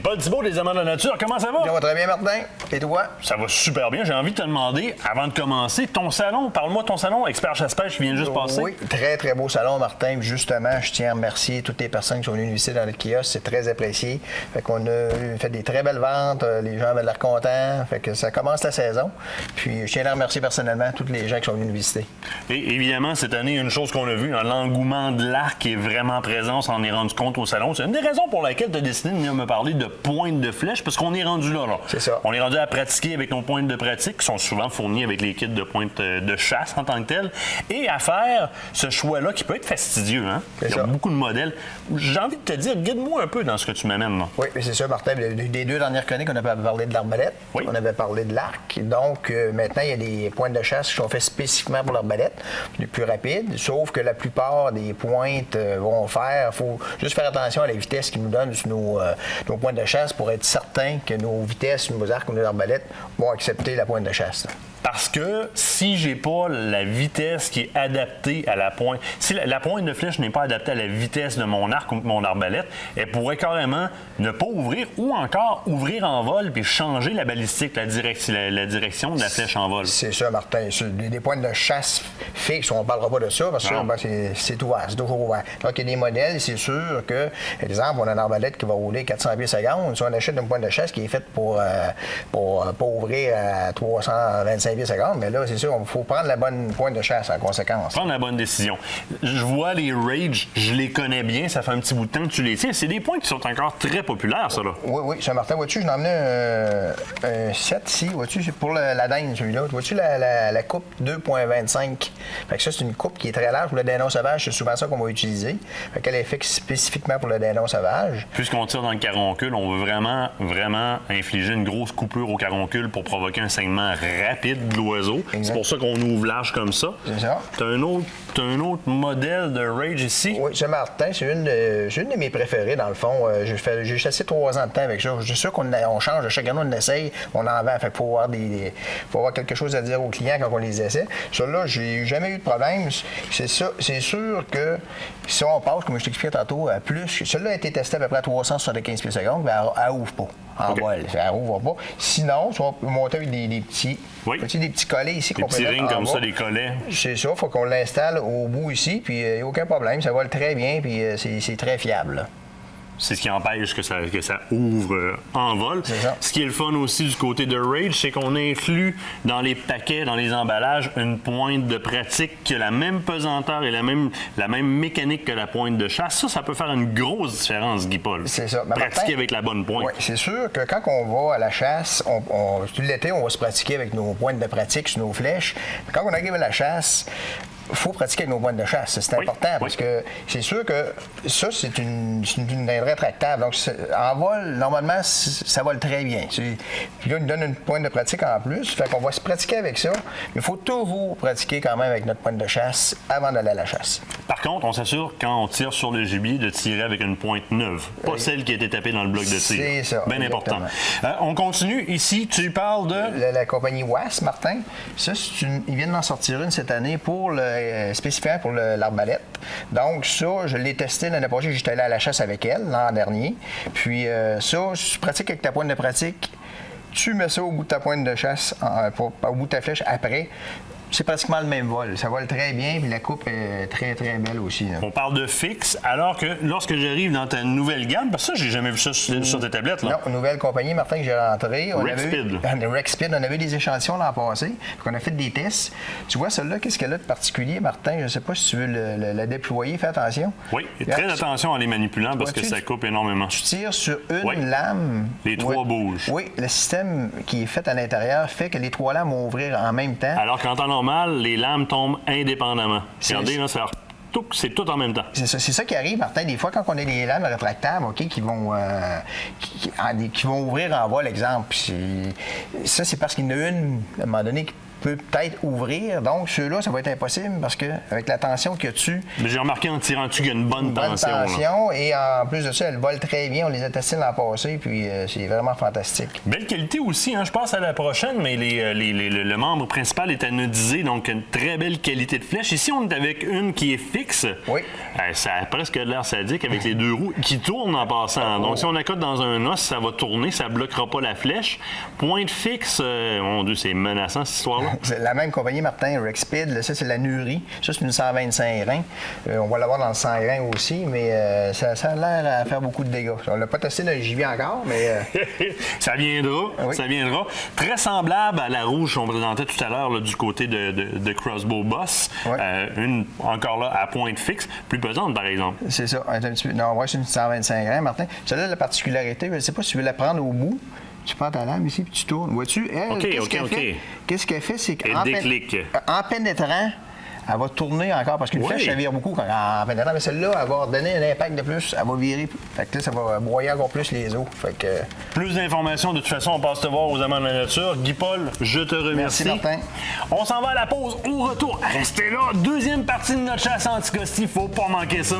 Paul Thibault des Amants de la Nature, comment ça va? Ça va très bien, Martin. Et toi? Ça va super bien. J'ai envie de te demander, avant de commencer, ton salon, parle-moi de ton salon, Expert Chasse-Pêche, qui vient juste passer. Oui, très, très beau salon, Martin. Justement, je tiens à remercier toutes les personnes qui sont venues nous visiter dans le kiosque. C'est très apprécié. Fait qu'on a fait des très belles ventes. Les gens avaient l'air contents. Fait que ça commence la saison. Puis je tiens à remercier personnellement tous les gens qui sont venus nous visiter. Et évidemment, cette année, une chose qu'on a vue, l'engouement de l'arc est vraiment présent. On s'en est rendu compte au salon. C'est une des raisons pour laquelle tu as décidé de venir me parler de pointe de flèche, parce qu'on est rendu là. C'est ça. On est rendu à pratiquer avec nos pointes de pratique, qui sont souvent fournies avec les kits de pointe de chasse en tant que tel, et à faire ce choix-là qui peut être fastidieux. Hein? Il y a beaucoup de modèles. J'ai envie de te dire, guide-moi un peu dans ce que tu m'amènes. Là. Oui, c'est ça, Martin. Des deux dernières chroniques, on avait parlé de l'arbalète, on avait parlé de l'arc. Donc, maintenant, il y a des pointes de chasse qui sont faites spécifiquement pour l'arbalète, les plus rapides, sauf que la plupart des pointes vont faire, il faut juste faire attention à la vitesse qu'ils nous donnent sur nos pointes de chasse pour être certain que nos vitesses, nos arcs ou nos arbalètes vont accepter la pointe de chasse. Parce que si j'ai pas la vitesse qui est adaptée à la pointe, si la pointe de flèche n'est pas adaptée à la vitesse de mon arc ou de mon arbalète, elle pourrait carrément ne pas ouvrir ou encore ouvrir en vol puis changer la balistique, la direction de la flèche en vol. C'est ça, Martin. Des pointes de chasse fixes, on ne parlera pas de ça parce que c'est ouvert, c'est toujours ouvert. Donc, il y a des modèles, c'est sûr que, par exemple, on a une arbalète qui va rouler 400 pieds secondes. Si on achète une pointe de chasse qui est faite pour ouvrir à 325 secondes, mais là, c'est sûr, il faut prendre la bonne pointe de chasse en conséquence. Prendre la bonne décision. Je vois les Rage, je les connais bien, ça fait un petit bout de temps que tu les tiens. C'est des points qui sont encore très populaires, ça, là. Oui, Saint-Martin, vois-tu, j'en ai emmené un 7 ici, vois-tu, c'est pour la dinde, celui-là. Vois-tu la coupe 2.25? Fait que ça, c'est une coupe qui est très large pour le dindon sauvage, c'est souvent ça qu'on va utiliser. Fait qu'elle est faite spécifiquement pour le dindon sauvage. Puisqu'on tire dans le caroncule, on veut vraiment infliger une grosse coupure au caroncule pour provoquer un saignement rapide de l'oiseau. C'est pour ça qu'on ouvre large comme ça. C'est ça. T'as un autre modèle de Rage ici? Oui, c'est Martin. C'est une de mes préférées, dans le fond. J'ai chassé 3 ans de temps avec ça. Je suis sûr qu'on change. Chaque année, on essaye. On en vend. Fait qu'il faut avoir quelque chose à dire aux clients quand on les essaie. Celle-là, j'ai jamais eu de problème. C'est ça. C'est sûr que si on passe, comme je t'expliquais tantôt, à plus, celle-là a été testée à peu près à 375 pieds secondes, mais elle ouvre pas. En vol, elle ouvre pas. Sinon, on peut monter avec des petits collets ici. Des petits rings comme ça, des collets. C'est ça, il faut qu'on l'installe au bout ici, puis il n'y a aucun problème. Ça vole très bien, puis c'est très fiable. Là. C'est ce qui empêche que ça ouvre en vol. Ce qui est le fun aussi du côté de Rage, c'est qu'on inclut dans les paquets, dans les emballages, une pointe de pratique qui a la même pesanteur et la même mécanique que la pointe de chasse. Ça peut faire une grosse différence, Guy Paul. C'est ça. Pratiquer avec la bonne pointe. Oui, c'est sûr que quand on va à la chasse, tout l'été, on va se pratiquer avec nos pointes de pratique sur nos flèches. Quand on arrive à la chasse, il faut pratiquer avec nos pointes de chasse. C'est important parce que c'est sûr que ça, c'est une rétractable. Donc, en vol, normalement, ça vole très bien. Puis là, il nous donne une pointe de pratique en plus. Fait qu'on va se pratiquer avec ça. Mais il faut toujours pratiquer quand même avec notre pointe de chasse avant d'aller à la chasse. Par contre, on s'assure, quand on tire sur le gibier, de tirer avec une pointe neuve. Pas celle qui a été tapée dans le bloc de tir. C'est ça. Bien important. On continue. Ici, tu parles de... La compagnie WAS, Martin. Ça, ils viennent d'en sortir une cette année spécifiquement pour l'arbalète. Donc ça, je l'ai testé l'année passée, j'étais allé à la chasse avec elle l'an dernier. Puis ça, si tu pratiques avec ta pointe de pratique, tu mets ça au bout de ta pointe de chasse, au bout de ta flèche après. C'est pratiquement le même vol. Ça vole très bien, puis la coupe est très, très belle aussi. Là. On parle de fixe, alors que lorsque j'arrive dans ta nouvelle gamme, parce que ça, j'ai jamais vu ça sur tes tablettes. Là. Non, nouvelle compagnie, Martin, que j'ai rentré. Rexpid. On avait des échantillons l'an passé, puis on a fait des tests. Tu vois, celle-là, qu'est-ce qu'elle a de particulier, Martin? Je ne sais pas si tu veux la déployer. Fais attention. Oui, très attention en les manipulant, parce que ça coupe énormément. Tu tires sur une lame. Les 3 bougent. Oui, le système qui est fait à l'intérieur fait que les 3 lames vont ouvrir en même temps. Alors qu'en temps normal, les lames tombent indépendamment. Regardez, là, c'est tout en même temps. C'est ça qui arrive, Martin. Des fois, quand on a des lames rétractables, qui vont ouvrir en vol, exemple. Ça, c'est parce qu'il y en a une, à un moment donné, peut peut-être ouvrir. Donc, ceux-là, ça va être impossible parce qu'avec la tension qu'il y a dessus. Mais j'ai remarqué en tirant dessus qu'il y a une bonne tension. Et en plus de ça, elle vole très bien. On les a testés l'an passé, puis c'est vraiment fantastique. Belle qualité aussi, hein? Je passe à la prochaine, mais le membre principal est anodisé, donc une très belle qualité de flèche. Ici, on est avec une qui est fixe. Oui. Ça a presque l'air sadique avec les deux roues qui tournent en passant. Donc, si on accote dans un os, ça va tourner, ça ne bloquera pas la flèche. Pointe fixe, mon Dieu, c'est menaçant cette histoire-là. C'est la même compagnie, Martin, Rexpeed. Là, ça, c'est la Nuri. Ça, c'est une 125 grains. On va l'avoir dans le 100 grains aussi, mais ça a l'air à faire beaucoup de dégâts. On l'a pas testé dans le JV encore, mais... Ça viendra, oui. Ça viendra. Très semblable à la rouge qu'on présentait tout à l'heure du côté de Crossbow Boss. Oui. Une, encore là, à pointe fixe, plus pesante, par exemple. C'est ça. Un petit peu. Non, ouais, c'est une 125 grains, Martin. Celle-là, la particularité, je ne sais pas si tu veux la prendre au bout. Tu prends ta lame ici, puis tu tournes. Vois-tu? Elle, qu'est-ce qu'elle fait? C'est qu'en pénétrant, elle va tourner encore, parce qu'une flèche, ça vire beaucoup en pénétrant. Mais celle-là, elle va donner un impact de plus. Elle va virer. Fait que là, ça va broyer encore plus les os. Fait que... Plus d'informations, de toute façon, on passe te voir aux Amants de la nature. Guy-Paul, je te remercie. Merci, Martin. On s'en va à la pause. Au retour, restez là. Deuxième partie de notre chasse anti-Costi. Faut pas manquer ça.